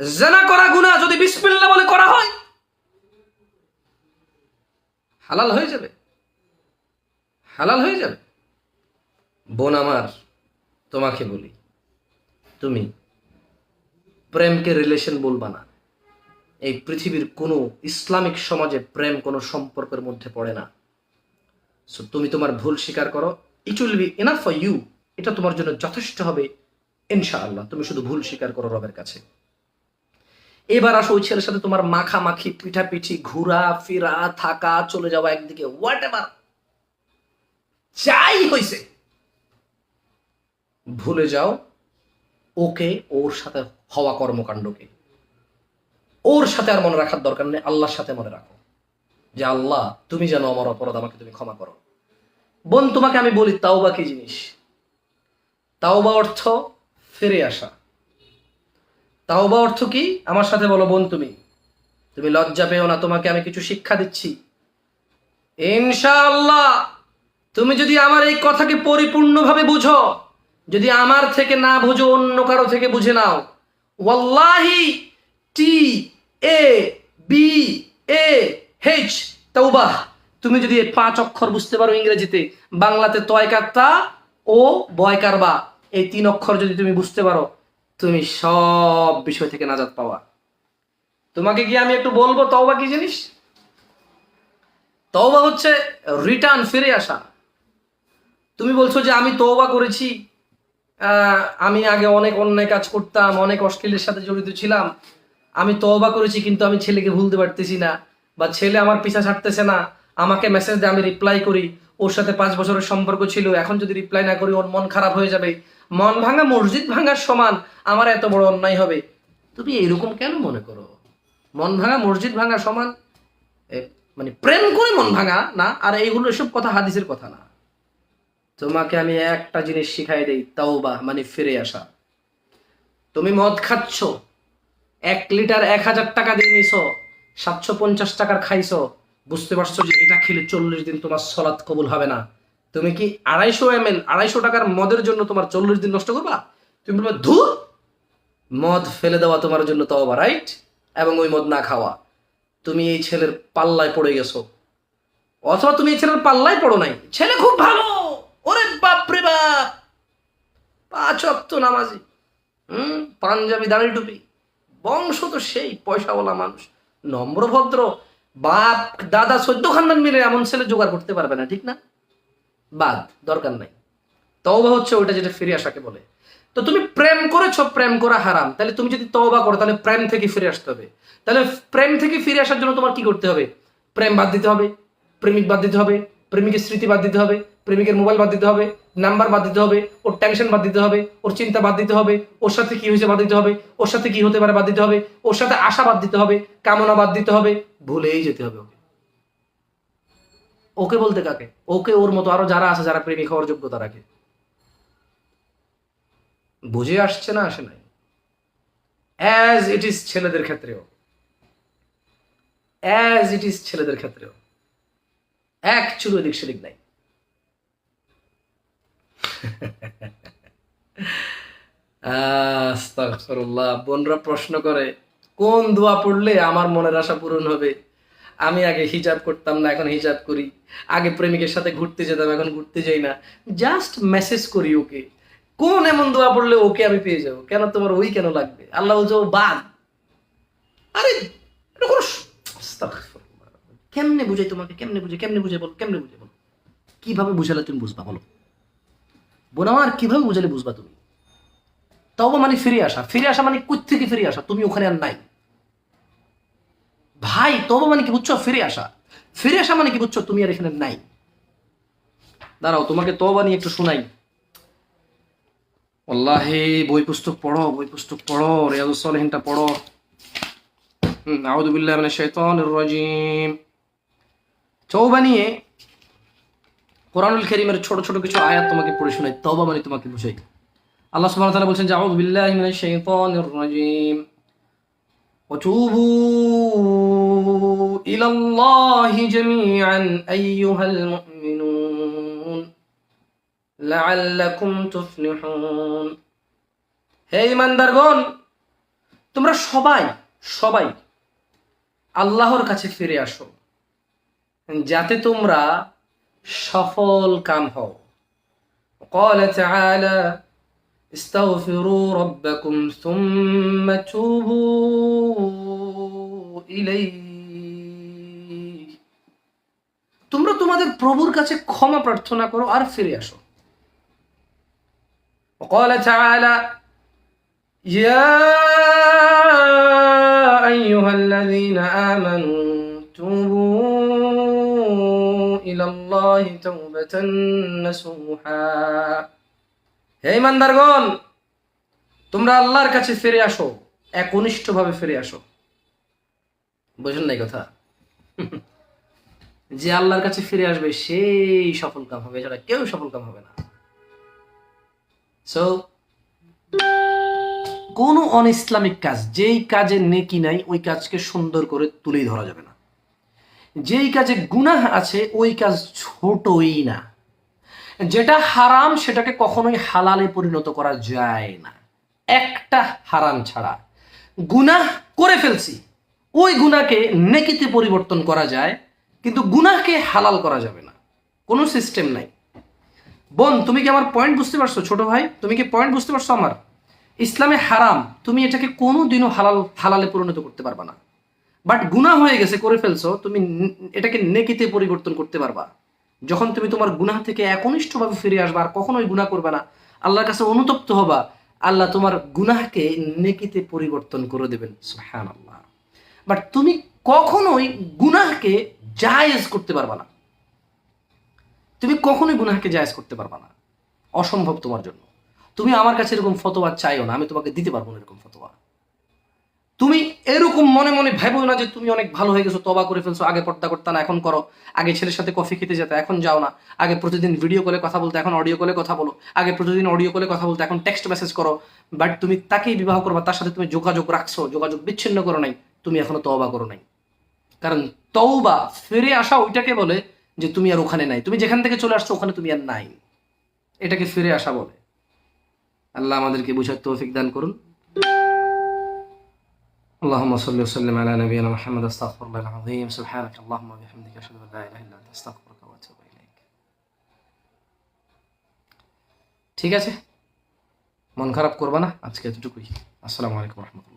জিনা করা গুনাহ যদি বিসমিল্লাহ বলে করা হয় হালাল হয়ে যাবে, হালাল হয়ে যাবে। বোন আমার, তোমাকে বলি, তুমি প্রেমকে রিলেশন বলবা না। এই পৃথিবীর কোনো ইসলামিক সমাজে প্রেম কোনো সম্পর্কের মধ্যে পড়ে না। সো তুমি তোমার ভুল স্বীকার করো, it will be enough for you. এটা তোমার জন্য যথেষ্ট হবে ইনশাআল্লাহ। তুমি শুধু ভুল স্বীকার করো রবের কাছে। এবার আসো ওই ছেলের সাথে তোমার মাখামাখি, পিঠাপিঠি, ঘোরা ফেরা, থাকা, চলে যাওয়া একদিকে, হোয়াট এভার যাই হয়েছে, ভুলে যাও ওকে, ওর সাথে হওয়া কর্মকাণ্ডকে। ওর সাথে আর মনে রাখার দরকার নেই, আল্লাহর সাথে মনে রাখো যে আল্লাহ তুমি যেন আমার অপরাধ, আমাকে তুমি ক্ষমা করো। বোন, তোমাকে আমি বলি তাওবা কি জিনিস। তাওবা অর্থ ফিরে আসা। তাওবা অর্থ কি আমার সাথে বলো বোন। তুমি তুমি লজ্জা পেও না, তোমাকে আমি কিছু শিক্ষা দিচ্ছি ইনশাআল্লাহ। তুমি যদি আমার এই কথাকে পরিপূর্ণভাবে বুঝো, যদি আমার থেকে না বুঝো অন্য কারো থেকে বুঝে নাও, ওয়াল্লাহি TABH তাওবাহ, তুমি যদি এই 5 অক্ষর বুঝতে পারো ইংরেজিতে, বাংলাতে তয়কাত্তা ও বয়কারবা, এই 3 অক্ষর যদি তুমি বুঝতে পারো, তুমি সব বিষয় থেকে নাজাত পাওয়া। তোমাকে কি আমি একটু বলবো তওবা কি জিনিস? তওবা হচ্ছে রিটার্ন, ফিরে আসা। তুমি বলছো যে আমি তওবা করেছি, আমি আগে অনেক অন্যায় কাজ করতাম, অনেক অশ্লীলের সাথে জড়িত ছিলাম, আমি তওবা করেছি কিন্তু আমি ছেলেকে ভুলতে পারতেছি না, বা ছেলে আমার পিছা ছাড়তেছে না, আমাকে মেসেজ দেয়, আমি রিপ্লাই করি, ওর সাথে 5 বছরের সম্পর্ক ছিল, এখন যদি রিপ্লাই না করি ওর মন খারাপ হয়ে যাবে, মন ভাঙা মসজিদ ভাঙার সমান আমার এত বড় অন্যায় হবে। তুমি এরকম কেন মনে করো? মন ভাঙা মসজিদ ভাঙা সমান, মানে প্রেম করে মন ভাঙা না। আর এইগুলো এসব কথা হাদিসের কথা না। তোমাকে আমি একটা জিনিস শিখাই দেই, তাওবা মানে ফিরে আসা। তুমি মদ খাচ্ছ, 1 লিটার 1000 টাকা দিয়ে নিছো, 750 টাকার খাইছো, বুঝতে পারছো যে এটা খেলে 40 দিন তোমার সলাৎ কবুল হবে না। তুমি কি 250 ml 250 টাকার মদের জন্য তোমার 40 দিন নষ্ট করবা? তুমি বলবে ধুর, মদ ফেলে দেওয়া তোমার জন্য তওবা, রাইট? এবং ওই মদ না খাওয়া। তুমি এই ছেলের পাল্লায় পড়ে গেছো, অথবা তুমি এই ছেলের পাল্লায় পড়ো নাই, ছেলে খুব ভালো, ওরে বাপ রে বাপ, 5 ওয়াক্ত নামাজি, পাঞ্জাবি, দাড়ি টুপি, বংশ তো সেই পয়সাওয়ালা মানুষ, নম্র ভদ্র, বাপ দাদা 14 খানদান মিলে এমন ছেলে জোগাড় করতে পারবে না, ঠিক না? বাদ, দরকার নাই। তওবা হচ্ছে ওইটা যেটা ফিরে আসাকে বলে। তো তুমি প্রেম করেছো, প্রেম করা হারাম, তাহলে তুমি যদি তওবা করো তাহলে প্রেম থেকে ফিরে আসতে হবে। তাহলে প্রেম থেকে ফিরে আসার জন্য তোমার কি করতে হবে? প্রেম বাদ দিতে হবে, প্রেমিক বাদ দিতে হবে, প্রেমিকের স্মৃতি বাদ দিতে হবে, প্রেমিকের মোবাইল বাদ দিতে হবে, নাম্বার বাদ দিতে হবে, ওর টেনশন বাদ দিতে হবে, ওর চিন্তা বাদ দিতে হবে, ওর সাথে কি হয়েছে বাদ দিতে হবে, ওর সাথে কি হতে পারে বাদ দিতে হবে, ওর সাথে আশা বাদ দিতে হবে, কামনা বাদ দিতে হবে, ভুলেই যেতে হবে ওকে। ওকে বলতে কাকে? ওকে ওর মতো আরো যারা আছে, যারা প্রেমিক হওয়ার যোগ্যতা রাখে। বুঝে আসছে না? আসে নাই? অ্যাজ ইট ইজ ছেলেদের ক্ষেত্রেও, অ্যাজ ইট ইজ ছেলেদের ক্ষেত্রেও এক চুলো এদিক সেদিক নাই। আস্তাগফিরুল্লাহ। বোনরা প্রশ্ন করে কোন দোয়া পড়লে আমার মনের আশা পূরণ হবে? আমি আগে হিজাব করতাম না, এখন হিজাব করি। আগে প্রেমিকের সাথে ঘুরতে যেতাম, এখন ঘুরতে যাই না। জাস্ট মেসেজ করি ওকে, কোন এমন দোয়া পড়লে ওকে আমি পেয়ে যাবো? কেন তোমার ওই কেন লাগবে? আল্লাহ বলছে ও বাদ। আরে এটা কোনো আস্তাগফিরুল্লাহ। কেমনে বুঝাই তোমাকে? কেমনে বুঝে? কেমনে বুঝে বল? কেমনে বুঝে বল? কিভাবে বুঝালে তুমি বুঝবা বলো? বোন আমার, কিভাবে বুঝালে বুঝবা তুমি? তওবা মানে ফিরে আসা। ফিরে আসা মানে কই থেকে ফিরে আসা? তুমি ওখানে আর নাই ভাই। তওবা মানে কি বুঝছো? ফিরে আসা। ফিরে আসা মানে কি বুঝছো? তুমি আর এখানে নাই। দাঁড়াও, তোমাকে তওবা নিয়ে একটু শোনাই। আল্লাহে, বই পুস্তক পড়ো, বই পুস্তক পড়ো, রিয়াজুস সালিহিনটা পড়ো। আউযু বিল্লাহি মিনাশ শাইতানির রাজিম। তওবা নিয়ে কোরআনুল কারীমের ছোট ছোট কিছু আয়াত তোমাকে পড়ে শোনাই, তওবা মানে তোমাকে বুঝাই। আল্লাহ সুবহানাহু ওয়া তাআলা বলছেন যে আউযু বিল্লাহি মিনাশ শাইতানির রাজিম। وتوبوا إلى الله جميعا أيها المؤمنون لعلكم تفلحون। হে ইমানদারগণ, তোমরা সবাই সবাই আল্লাহর কাছে ফিরে আসো, যাতে তোমরা সফল কাম হও। قال تعالى استغفروا ربكم ثم توبوا إليه। তোমরা তোমাদের প্রভুর কাছে ক্ষমা প্রার্থনা করো আর ফিরে আসো। وقال تعالى يا أيها الذين آمنوا توبوا إلى الله توبة نصوحا। হে ইমানদারগণ, তোমরা আল্লাহর কাছে ফিরে আসো, একনিষ্ঠভাবে ফিরে আসো। বুঝলেন না কথা? যে আল্লাহর কাছে ফিরে আসবে সেই সফল কাম হবে, এছাড়া কেউ সফল কাম হবে না। সো কোন অন ইসলামিক কাজ, যেই কাজে নেকি নাই ওই কাজকে সুন্দর করে তুলেই ধরা যাবে না। যেই কাজে গুনাহ আছে ওই কাজ ছোটই না। যেটা হারাম সেটাকে কখনোই হালালে পরিণত করা যায় না, একটা হারাম ছাড়া। গুনাহ করে ফেলছি, ওই গুনাহকে নেকিতে পরিবর্তন করা যায়, কিন্তু গুনাহকে হালাল করা যাবে না, কোনো সিস্টেম নাই। বোন, তুমি কি আমার পয়েন্ট বুঝতে পারছো? ছোট ভাই, তুমি কি পয়েন্ট বুঝতে পারছো আমার? ইসলামে হারাম, তুমি এটাকে কোনোদিনও হালালে পরিণত করতে পারবা না। বাট গুনাহ হয়ে গেছে, করে ফেলছো, তুমি এটাকে নেকিতে পরিবর্তন করতে পারবা যখন তুমি তোমার গুনাহ থেকে একনিষ্ঠভাবে ফিরে আসবা, আর কখনোই গুনাহ করবে না, আল্লাহর কাছে অনুতপ্ত হবা। আল্লাহ তোমার গুনাহকে নেকিতে পরিবর্তন করে দেবেন, সুবহানাল্লাহ। বাট তুমি কখনোই গুনাহকে জায়েজ করতে পারবা না, তুমি কখনোই গুনাহকে জায়েজ করতে পারবা না, অসম্ভব তোমার জন্য। তুমি আমার কাছে এরকম ফতোয়া চাইও না, আমি তোমাকে দিতে পারবো না এরকম ফতোয়া। তুমি এরকম মনে মনে ভাবো না যে তুমি অনেক ভালো হয়ে গেছো, তওবা করে ফেলছো, আগে পর্দা করতে না এখন করো, আগে ছেলের সাথে কফি খেতে যেতে এখন যাও না, আগে প্রতিদিন ভিডিও কলে কথা বলতে এখন অডিও কলে কথা বলো, আগে প্রতিদিন অডিও কলে কথা বলতে এখন টেক্সট মেসেজ করো। বাট তুমি তাকেই বিবাহ করবা, তার সাথে তুমি যোগাযোগ রাখছো, যোগাযোগ বিচ্ছিন্ন করো নাই, তুমি এখনো তওবা করো নাই। কারণ তওবা, ফিরে আসা, ওইটাকে বলে যে তুমি আর ওখানে নাই, তুমি যেখান থেকে চলে আসছো ওখানে তুমি আর নাই, এটাকে ফিরে আসা বলে। আল্লাহ আমাদেরকে বুঝার তৌফিক দান করুন। اللهم صل وسلم على نبينا محمد استغفر الله العظيم سبحانك اللهم وبحمدك اشهد ان لا اله الا انت استغفرك واتوب اليك। ঠিক আছে, মন খারাপ করবা না, আজকে এতটুকুই। আসসালামু আলাইকুম ওয়া রাহমাতুল্লাহ।